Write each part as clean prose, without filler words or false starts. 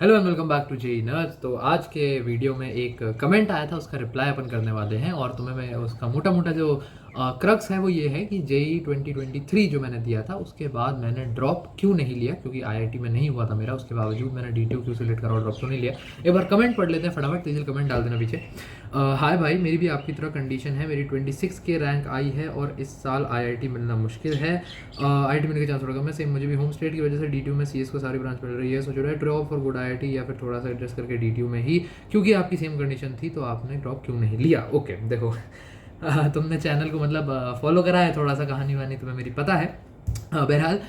Hello and welcome back to JEE nerds. तो आज के वीडियो में एक कमेंट आया था, उसका रिप्लाई अपन करने वाले हैं और तुम्हें मैं उसका मोटा मोटा जो क्रक्स है वो ये है कि जेई 2023 जो मैंने दिया था उसके बाद मैंने ड्रॉप क्यों नहीं लिया, क्योंकि आईआईटी में नहीं हुआ था मेरा, उसके बावजूद मैंने डीटीयू क्यों सिलेक्ट करा और ड्रॉप क्यों नहीं लिया। एक बार कमेंट पढ़ लेते हैं फटाफट, तेजी कमेंट डाल देना पीछे। हाय भाई, मेरी भी आपकी तरह कंडीशन है, मेरी 26 के रैंक आई है और इस साल आईआईटी मिलना मुश्किल है। आईआईटी मिलने के चांस थोड़ा कम है। सेम मुझे भी होम स्टेट की वजह से डीटीयू में सीएस को सारी ब्रांच मिल रही है। सोच रहा है ड्रॉप फॉर गुड आईआईटी या फिर थोड़ा सा एडजस्ट करके डीटीयू में ही, क्योंकि आपकी सेम कंडीशन थी तो आपने ड्रॉप क्यों नहीं लिया। ओके देखो, तुमने चैनल को मतलब फॉलो करा है, थोड़ा सा कहानी वानी तुम्हें मेरी पता है। बहरहाल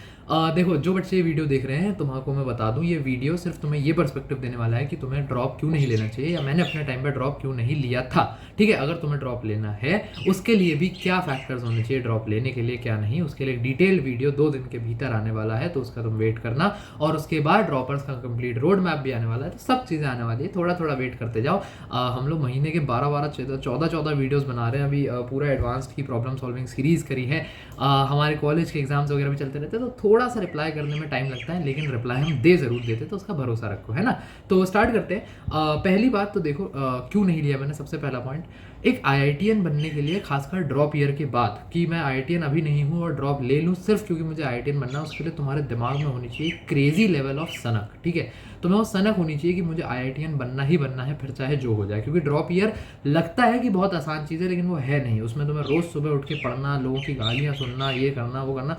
देखो, जो बच्चे ये वीडियो देख रहे हैं तुम्हारा मैं बता दूं, ये वीडियो सिर्फ तुम्हें ये पर्सपेक्टिव देने वाला है कि तुम्हें ड्रॉप क्यों नहीं लेना चाहिए या मैंने अपने टाइम पे ड्रॉप क्यों नहीं लिया था। ठीक है, अगर तुम्हें ड्रॉप लेना है उसके लिए भी क्या फैक्टर्स होने चाहिए ड्रॉप लेने के लिए, क्या नहीं, उसके लिए डिटेल वीडियो 2 दिन के भीतर आने वाला है, तो उसका तुम वेट करना। और उसके बाद ड्रॉपर्स का कंप्लीट रोड मैप भी आने वाला है, तो सब चीज़ें आने वाली है, थोड़ा थोड़ा वेट करते जाओ। हम लोग महीने के 12-12 14 वीडियोज़ बना रहे हैं अभी। पूरा एडवांस्ड की प्रॉब्लम सॉल्विंग सीरीज़ करी है। हमारे कॉलेज के एग्जाम्स वगैरह भी चलते रहते हैं, तो थोड़ा सा रिप्लाई करने में टाइम लगता है, लेकिन रिप्लाई हम दे ज़रूर देते, तो उसका भरोसा रखो, है ना। तो स्टार्ट करते हैं। पहली बात तो देखो, क्यों नहीं लिया मैंने, सबसे पहला पॉइंट, एक आईआईटीएन बनने के लिए, खासकर ड्रॉप ईयर के बाद, कि मैं आईआईटीएन अभी नहीं हूँ और ड्रॉप ले लूँ सिर्फ क्योंकि मुझे आईआईटीएन बनना है, उसके लिए तुम्हारे दिमाग में होनी चाहिए क्रेजी लेवल ऑफ सनक। ठीक है, तुम्हें वो सनक होनी चाहिए कि मुझे आईआईटीएन बनना ही बनना है, फिर चाहे जो हो जाए। क्योंकि ड्रॉप ईयर लगता है कि बहुत आसान चीज़ है, लेकिन वो है नहीं। उसमें तुम्हें रोज़ सुबह उठ के पढ़ना, लोगों की गालियाँ सुनना, ये करना वो करना,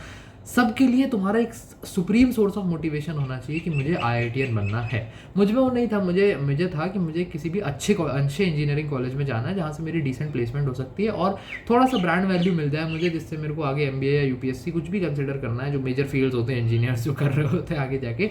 सबके लिए तुम्हारा एक सुप्रीम सोर्स ऑफ मोटिवेशन होना चाहिए कि मुझे आईआईटीएन बनना है। मुझ में वो नहीं था, मुझे था कि मुझे किसी भी अच्छे इंजीनियरिंग कॉलेज में जाना है जहाँ से मेरी डिसेंट प्लेसमेंट हो सकती है और थोड़ा सा ब्रांड वैल्यू मिल जाए मुझे, जिससे मेरे को आगे एमबीए या यूपीएससी कुछ भी कंसिडर करना है, जो मेजर फील्ड्स होते हैं इंजीनियर्स जो कर रहे होते हैं आगे जाके,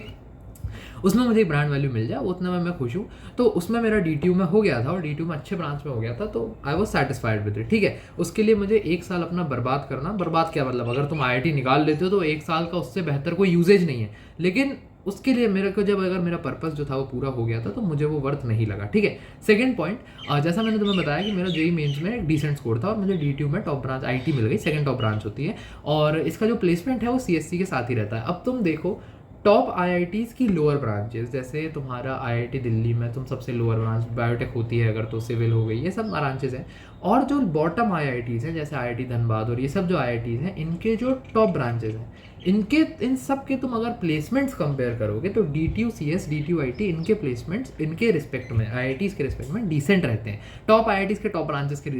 उसमें मुझे ब्रांड वैल्यू मिल जाए, उतना में मैं खुश हूँ। तो उसमें मेरा डीटीयू में हो गया था और डीटीयू में अच्छे ब्रांच में हो गया था, तो I was satisfied with it. ठीक है, उसके लिए मुझे 1 साल अपना बर्बाद करना, बर्बाद क्या मतलब, अगर तुम आईआईटी निकाल लेते हो तो 1 साल का उससे बेहतर कोई यूजेज नहीं है, लेकिन उसके लिए मेरे को जब अगर मेरा पर्पस जो था वो पूरा हो गया था तो मुझे वो वर्थ नहीं लगा। ठीक है, सेकंड पॉइंट, जैसा मैंने तुम्हें बताया कि मेरा जेई मेंस में एक डिसेंट स्कोर था और मुझे डीटीयू में टॉप ब्रांच आईटी मिल गई, सेकंड टॉप ब्रांच होती है, और इसका जो प्लेसमेंट है वो सीएससी के साथ ही रहता है। अब तुम देखो, टॉप आईआईटीज़ की लोअर ब्रांचेस, जैसे तुम्हारा आईआईटी दिल्ली में तुम सबसे लोअर ब्रांच बायोटेक होती है, अगर तो सिविल हो गई, ये सब ब्रांचेस हैं। और जो बॉटम आईआईटीज़ हैं जैसे आईआईटी धनबाद और ये सब जो आईआईटीज़ हैं, इनके जो टॉप ब्रांचेस हैं, इन सब के तुम अगर प्लेसमेंट्स कंपेयर करोगे तो डीटीयू सीएस, डीटीयू आईटी, इनके प्लेसमेंट्स इनके रिस्पेक्ट में, आईआईटीज़ के रिस्पेक्ट में डिसेंट रहते हैं। टॉप आईआईटीज़ के टॉप ब्रांचेस के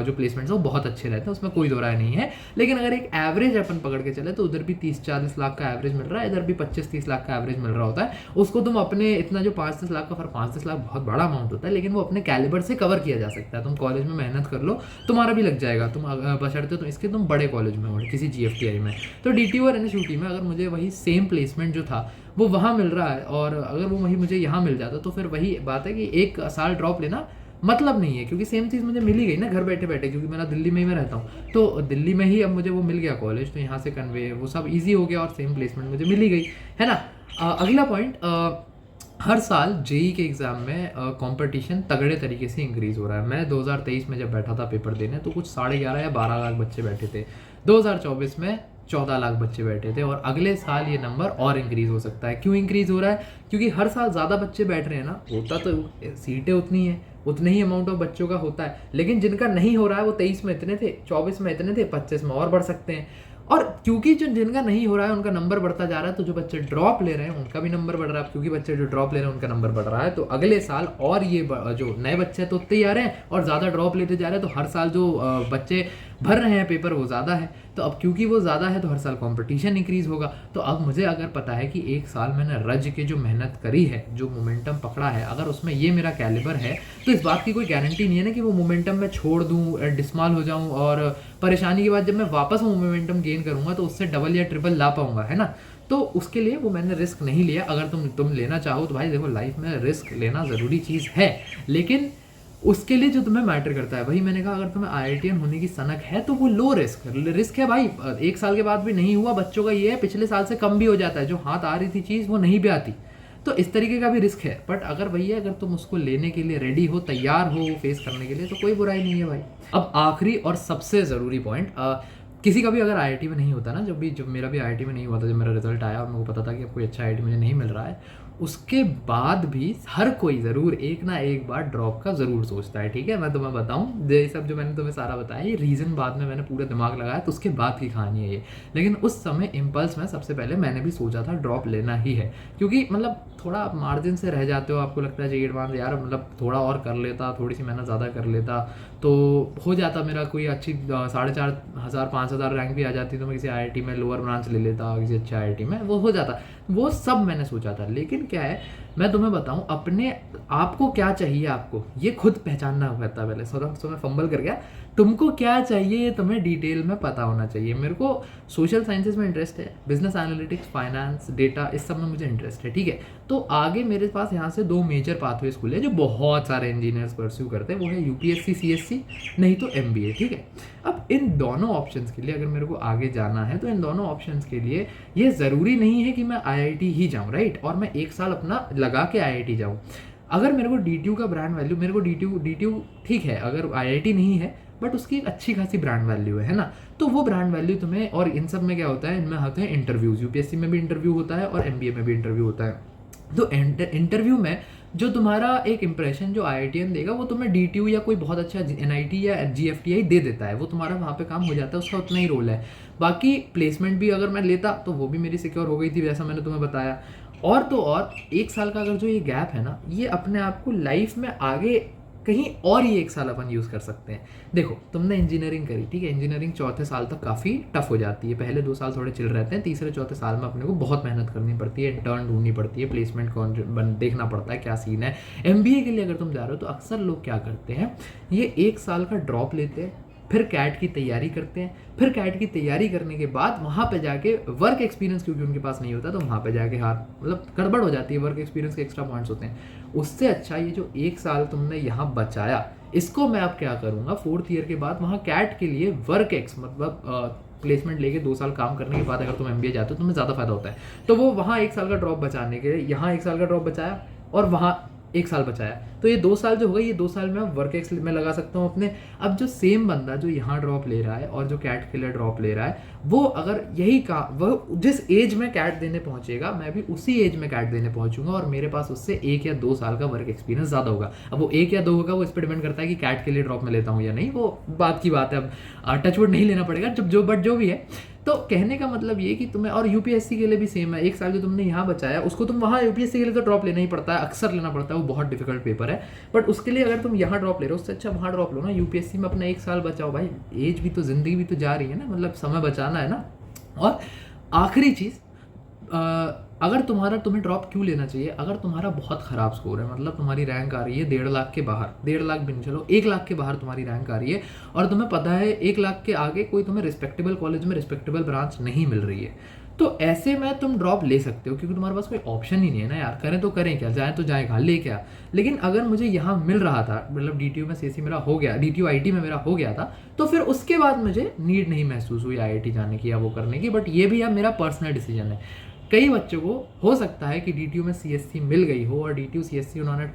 जो प्लेसमेंट्स हैं वो बहुत अच्छे रहते हैं, उसमें कोई दो राय नहीं है। लेकिन अगर एक एवरेज अपन पकड़ के चले तो उधर भी 30-40 लाख का एवरेज मिल रहा है, इधर भी 25-30 लाख का एवरेज मिल रहा होता है। उसको तुम अपने इतना जो 5-10 लाख का फर्क, 5-10 लाख बहुत बड़ा अमाउंट होता है, लेकिन वो अपने कैलिबर से कवर किया जा सकता है। तुम कॉलेज में मेहनत कर लो, तुम्हारा भी लग जाएगा, तुम बशर्ते तुम इसके तुम बड़े कॉलेज में हो, किसी जीएफटीआई में। तो डीटीयू और एनएसयूटी में अगर मुझे वही सेम प्लेसमेंट जो था वो वहाँ मिल रहा है और अगर वो वही मुझे यहाँ मिल जाता, तो फिर वही बात है कि 1 साल ड्रॉप लेना मतलब नहीं है, क्योंकि सेम चीज़ मुझे मिल ही गई ना घर बैठे बैठे, क्योंकि मैं दिल्ली में ही मैं रहता हूँ, तो दिल्ली में ही अब मुझे वो मिल गया कॉलेज, तो यहाँ से कन्वे वो सब ईजी हो गया और सेम प्लेसमेंट मुझे मिल ही गई, है ना। अगला पॉइंट, हर साल जेई के एग्ज़ाम में कंपटीशन तगड़े तरीके से इंक्रीज़ हो रहा है। मैं 2023 में जब बैठा था पेपर देने तो कुछ 11.5 या 12 लाख बच्चे बैठे थे, 2024 में 14 लाख बच्चे बैठे थे, और अगले साल ये नंबर और इंक्रीज़ हो सकता है। क्यों इंक्रीज़ हो रहा है? क्योंकि हर साल ज़्यादा बच्चे बैठ रहे हैं ना, होता तो सीटें उतनी हैं, उतने ही अमाउंट ऑफ बच्चों का होता है, लेकिन जिनका नहीं हो रहा है वो 23 में इतने थे, 24 में इतने थे, 25 में और बढ़ सकते हैं। और क्योंकि जो जिनका नहीं हो रहा है उनका नंबर बढ़ता जा रहा है, तो जो बच्चे ड्रॉप ले रहे हैं उनका भी नंबर बढ़ रहा है, क्योंकि बच्चे जो ड्रॉप ले रहे हैं उनका नंबर बढ़ रहा है, तो अगले साल और ये जो नए बच्चे तो उतने ही आ रहे हैं और ज़्यादा ड्रॉप लेते जा रहे हैं, तो हर साल जो बच्चे भर रहे हैं पेपर वो ज़्यादा है, तो अब क्योंकि वो ज़्यादा है तो हर साल कंपटीशन इंक्रीज़ होगा। तो अब मुझे अगर पता है कि 1 साल मैंने रज के जो मेहनत करी है, जो मोमेंटम पकड़ा है, अगर उसमें ये मेरा कैलिबर है, तो इस बात की कोई गारंटी नहीं है ना कि वो मोमेंटम मैं छोड़ दूँ, डिसमाल हो जाऊँ, और परेशानी के बाद जब मैं वापस वो मोमेंटम गेन करूँगा तो उससे डबल या ट्रिपल ला पाऊंगा, है ना। तो उसके लिए वो मैंने रिस्क नहीं लिया। अगर तुम लेना चाहो तो भाई देखो, लाइफ में रिस्क लेना ज़रूरी चीज़ है, लेकिन उसके लिए जो तुम्हें मैटर करता है, वही मैंने कहा, अगर तुम्हें आईआईटीएन होने की सनक है तो वो लो रिस्क है भाई। 1 साल के बाद भी नहीं हुआ, बच्चों का ये है, पिछले साल से कम भी हो जाता है, जो हाथ आ रही थी चीज़ वो नहीं भी आती, तो इस तरीके का भी रिस्क है। बट अगर भैया अगर तुम उसको लेने के लिए रेडी हो, तैयार हो फेस करने के लिए, तो कोई बुराई नहीं है भाई। अब आखिरी और सबसे ज़रूरी पॉइंट, किसी का भी अगर आईआईटी में नहीं होता ना, जब मेरा भी आईआईटी में नहीं हुआ था, जब मेरा रिजल्ट आया और मेरे को पता था कि अब कोई अच्छा आईआईटी मुझे नहीं मिल रहा है, उसके बाद भी हर कोई ज़रूर एक ना एक बार ड्रॉप का ज़रूर सोचता है, ठीक है। मैं तुम्हें बताऊँ, ये सब जो मैंने तुम्हें सारा बताया, ये रीज़न बाद में मैंने पूरा दिमाग लगाया तो उसके बाद की कहानी है ये। लेकिन उस समय इम्पल्स में सबसे पहले मैंने भी सोचा था ड्रॉप लेना ही है, क्योंकि मतलब थोड़ा आप मार्जिन से रह जाते हो, आपको लगता है चाहिए एडवांस यार, मतलब थोड़ा और कर लेता, थोड़ी सी मेहनत ज़्यादा कर लेता तो हो जाता मेरा कोई अच्छी 4,500 5,000 रैंक भी आ जाती तो मैं किसी IIT में लोअर ब्रांच ले लेता, किसी अच्छे IIT में वो हो जाता। वो सब मैंने सोचा था, लेकिन क्या है, मैं तुम्हें बताऊं, अपने आपको क्या चाहिए आपको ये खुद पहचानना होता है पहले। सो मैं फंबल कर गया। तुमको क्या चाहिए ये तुम्हें डिटेल में पता होना चाहिए। मेरे को सोशल साइंसेज में इंटरेस्ट है, बिजनेस एनालिटिक्स, फाइनेंस, डेटा, इस सब में मुझे इंटरेस्ट है, ठीक है। तो आगे मेरे पास यहाँ से 2 मेजर पाथवेज खुले जो बहुत सारे इंजीनियर्स परस्यू करते हैं, वो है UPSC CSC, नहीं तो MBA, ठीक है। अब इन दोनों ऑप्शंस के लिए अगर मेरे को आगे जाना है तो इन दोनों ऑप्शंस के लिए ये ज़रूरी नहीं है कि मैं IIT ही जाऊँ, राइट, और मैं 1 साल अपना लगा के IIT जाऊँ। अगर मेरे को DTU का ब्रांड वैल्यू, मेरे को DTU ठीक है, अगर IIT नहीं है बट उसकी एक अच्छी खासी ब्रांड वैल्यू है ना, तो वो ब्रांड वैल्यू तुम्हें, और इन सब में क्या होता है, इनमें होते हैं इंटरव्यूज़, UPSC में भी इंटरव्यू होता है और MBA में भी इंटरव्यू होता है। तो इंटरव्यू में जो तुम्हारा एक इंप्रेशन जो IITian देगा वो तुम्हें DTU या कोई बहुत अच्छा NIT या GFTI दे देता है, वो तुम्हारा वहाँ पे काम हो जाता है, उसका उतना ही रोल है। बाकी प्लेसमेंट भी अगर मैं लेता तो वो भी मेरी सिक्योर हो गई थी, जैसा मैंने तुम्हें बताया। और तो और 1 साल का अगर जो ये गैप है ना, ये अपने आप को लाइफ में आगे कहीं और ही 1 साल अपन यूज़ कर सकते हैं। देखो, तुमने इंजीनियरिंग करी, ठीक है, इंजीनियरिंग चौथे साल तक काफ़ी टफ हो जाती है, पहले 2 साल थोड़े चिल रहते हैं, तीसरे चौथे साल में अपने को बहुत मेहनत करनी पड़ती है, इंटर्न ढूंढनी पड़ती है, प्लेसमेंट कौन देखना पड़ता है, क्या सीन है। MBA के लिए अगर तुम जा रहे हो तो अक्सर लोग क्या करते हैं, ये 1 साल का ड्रॉप लेते हैं, फिर कैट की तैयारी करते हैं, फिर कैट की तैयारी करने के बाद वहाँ पे जाके वर्क एक्सपीरियंस, क्योंकि उनके पास नहीं होता तो वहाँ पे जाके मतलब गड़बड़ हो जाती है, वर्क एक्सपीरियंस के एक्स्ट्रा पॉइंट्स होते हैं। उससे अच्छा ये जो 1 साल तुमने यहाँ बचाया, इसको मैं अब क्या करूँगा, 4th ईयर के बाद वहाँ कैट के लिए वर्क मतलब प्लेसमेंट लेके 2 साल काम करने के बाद अगर तुम MBA जाते हो तो तुम्हें ज़्यादा फायदा होता है। तो वो वहाँ 1 साल का ड्रॉप बचाने के लिए यहाँ 1 साल का ड्रॉप बचाया और वहाँ 1 साल बचाया, तो ये 2 साल जो हो गई, ये 2 साल में वर्क एक्स में लगा सकता हूँ अपने। अब जो सेम बंदा जो यहाँ ड्रॉप ले रहा है और जो कैट के लिए ड्रॉप ले रहा है, वो अगर यही का वह जिस एज में कैट देने पहुंचेगा, मैं भी उसी एज में कैट देने पहुंचूंगा और मेरे पास उससे 1 या 2 साल का वर्क एक्सपीरियंस ज़्यादा होगा। अब वो 1 या 2 होगा, वो इस पर डिपेंड करता है कि कैट के लिए ड्रॉप में लेता हूँ या नहीं, वो बात की बात है। अब टचवुड नहीं लेना पड़ेगा जब जो भी है। तो कहने का मतलब ये कि तुम्हें, और UPSC के लिए भी सेम है, 1 साल जो तुमने यहाँ बचाया उसको तुम वहाँ UPSC के लिए तो ड्रॉप लेना ही पड़ता है, अक्सर लेना पड़ता है, वो बहुत डिफिकल्ट पेपर है। बट उसके लिए अगर तुम यहाँ ड्रॉप ले रहे हो, उससे अच्छा वहाँ ड्रॉप लो ना, UPSC में अपना 1 साल बचाओ भाई, एज भी तो, जिंदगी भी तो जा रही है ना, मतलब समय बचाना है ना। और आखिरी चीज़, अगर तुम्हें ड्रॉप क्यों लेना चाहिए, अगर तुम्हारा बहुत ख़राब स्कोर है, मतलब तुम्हारी रैंक आ रही है 1.5 लाख के बाहर, 1.5 लाख भी नहीं, चलो 1 लाख के बाहर तुम्हारी रैंक आ रही है और तुम्हें पता है 1 लाख के आगे कोई तुम्हें रिस्पेक्टेबल कॉलेज में रिस्पेक्टेबल ब्रांच नहीं मिल रही है, तो ऐसे में तुम ड्रॉप ले सकते हो, क्योंकि तुम्हारे पास कोई ऑप्शन ही नहीं है ना यार, करें तो करें क्या, जाए तो जाए कहाँ, ले क्या। लेकिन अगर मुझे यहाँ मिल रहा था, मतलब DTU में CSC मेरा हो गया, DTU IT में मेरा हो गया था, तो फिर उसके बाद मुझे नीड नहीं महसूस हुई IIT जाने की या वो करने की। बट ये भी अब मेरा पर्सनल डिसीजन है। कई बच्चों को हो सकता है कि DTU में CSC मिल गई हो और DTU CSC उन्होंने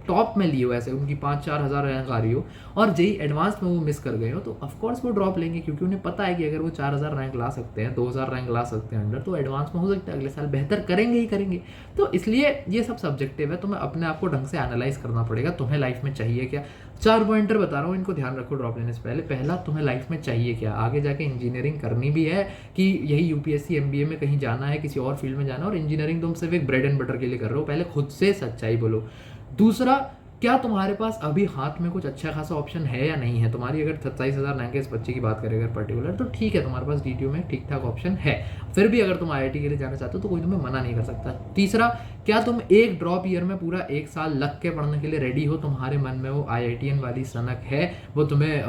टॉप में ली हो, ऐसे उनकी 5-4 हज़ार रैंक आ रही हो और JEE एडवांस में वो मिस कर गए हो, तो ऑफकोर्स वो ड्रॉप लेंगे, क्योंकि उन्हें पता है कि अगर वो 4,000 रैंक ला सकते हैं, 2,000 रैंक ला सकते हैं अंडर, तो एडवांस में हो सकता है अगले साल बेहतर करेंगे ही करेंगे। तो इसलिए ये सब सब्जेक्टिव है, तुम्हें अपने आप को ढंग से एनालाइज करना पड़ेगा, तुम्हें लाइफ में चाहिए क्या। 4 पॉइंटर बता रहा हूँ, इनको ध्यान रखो ड्रॉप लेने से पहले। पहला, तुम्हें लाइफ में चाहिए क्या, आगे जाके इंजीनियरिंग करनी भी है कि यही UPSC MBA में कहीं जाना है, किसी और फील्ड में जाना है, और इंजीनियरिंग तुम सिर्फ एक ब्रेड एंड बटर के लिए कर रहे हो, पहले खुद से सच्चाई बोलो। दूसरा, क्या तुम्हारे पास अभी हाथ में कुछ अच्छा खासा ऑप्शन है या नहीं है। तुम्हारी अगर 27,000 रैंक है, इस बच्चे की बात करें अगर पर्टिकुलर, तो ठीक है, तुम्हारे पास DTU में ठीक ठाक ऑप्शन है, फिर भी अगर तुम IIT के लिए जाना चाहते हो तो कोई तुम्हें मना नहीं कर सकता। तीसरा, क्या तुम एक ड्रॉप ईयर में पूरा 1 साल लग के पढ़ने के लिए रेडी हो, तुम्हारे मन में वो IITian वाली सनक है, वो तुम्हें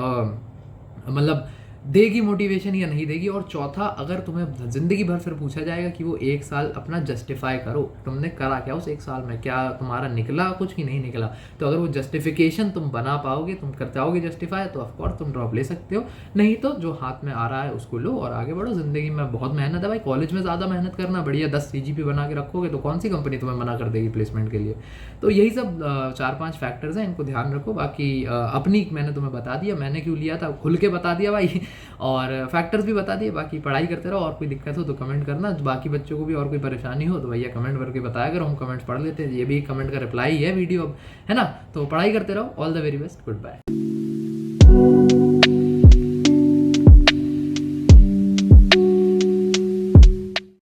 मतलब देगी मोटिवेशन या नहीं देगी। और चौथा, अगर तुम्हें जिंदगी भर फिर पूछा जाएगा कि वो 1 साल अपना जस्टिफाई करो, तुमने करा क्या उस 1 साल में, क्या तुम्हारा निकला कुछ की नहीं निकला, तो अगर वो जस्टिफिकेशन तुम बना पाओगे, तुम कर जाओगे जस्टिफाई, तो ऑफकोर्स तुम ड्रॉप ले सकते हो। नहीं तो जो हाथ में आ रहा है उसको लो और आगे बढ़ो। जिंदगी में बहुत मेहनत है भाई, कॉलेज में ज़्यादा मेहनत करना, बढ़िया 10 CGP बना के रखोगे तो कौन सी कंपनी तुम्हें मना कर देगी प्लेसमेंट के लिए। तो यही सब 4-5 फैक्टर्स हैं, इनको ध्यान रखो। बाकी अपनी मैंने तुम्हें बता दिया, मैंने क्यों लिया था खुल के बता दिया भाई। और फैक्टर्स भी बता दिए, बाकी पढ़ाई करते रहो, और कोई दिक्कत हो तो कमेंट करना, बाकी बच्चों को भी और कोई परेशानी हो तो भैया कमेंट करके बताया करो, हम कमेंट्स पढ़ लेते हैं, ये भी एक कमेंट का रिप्लाई है वीडियो अब, है ना। तो पढ़ाई करते रहो, all the very best, good bye.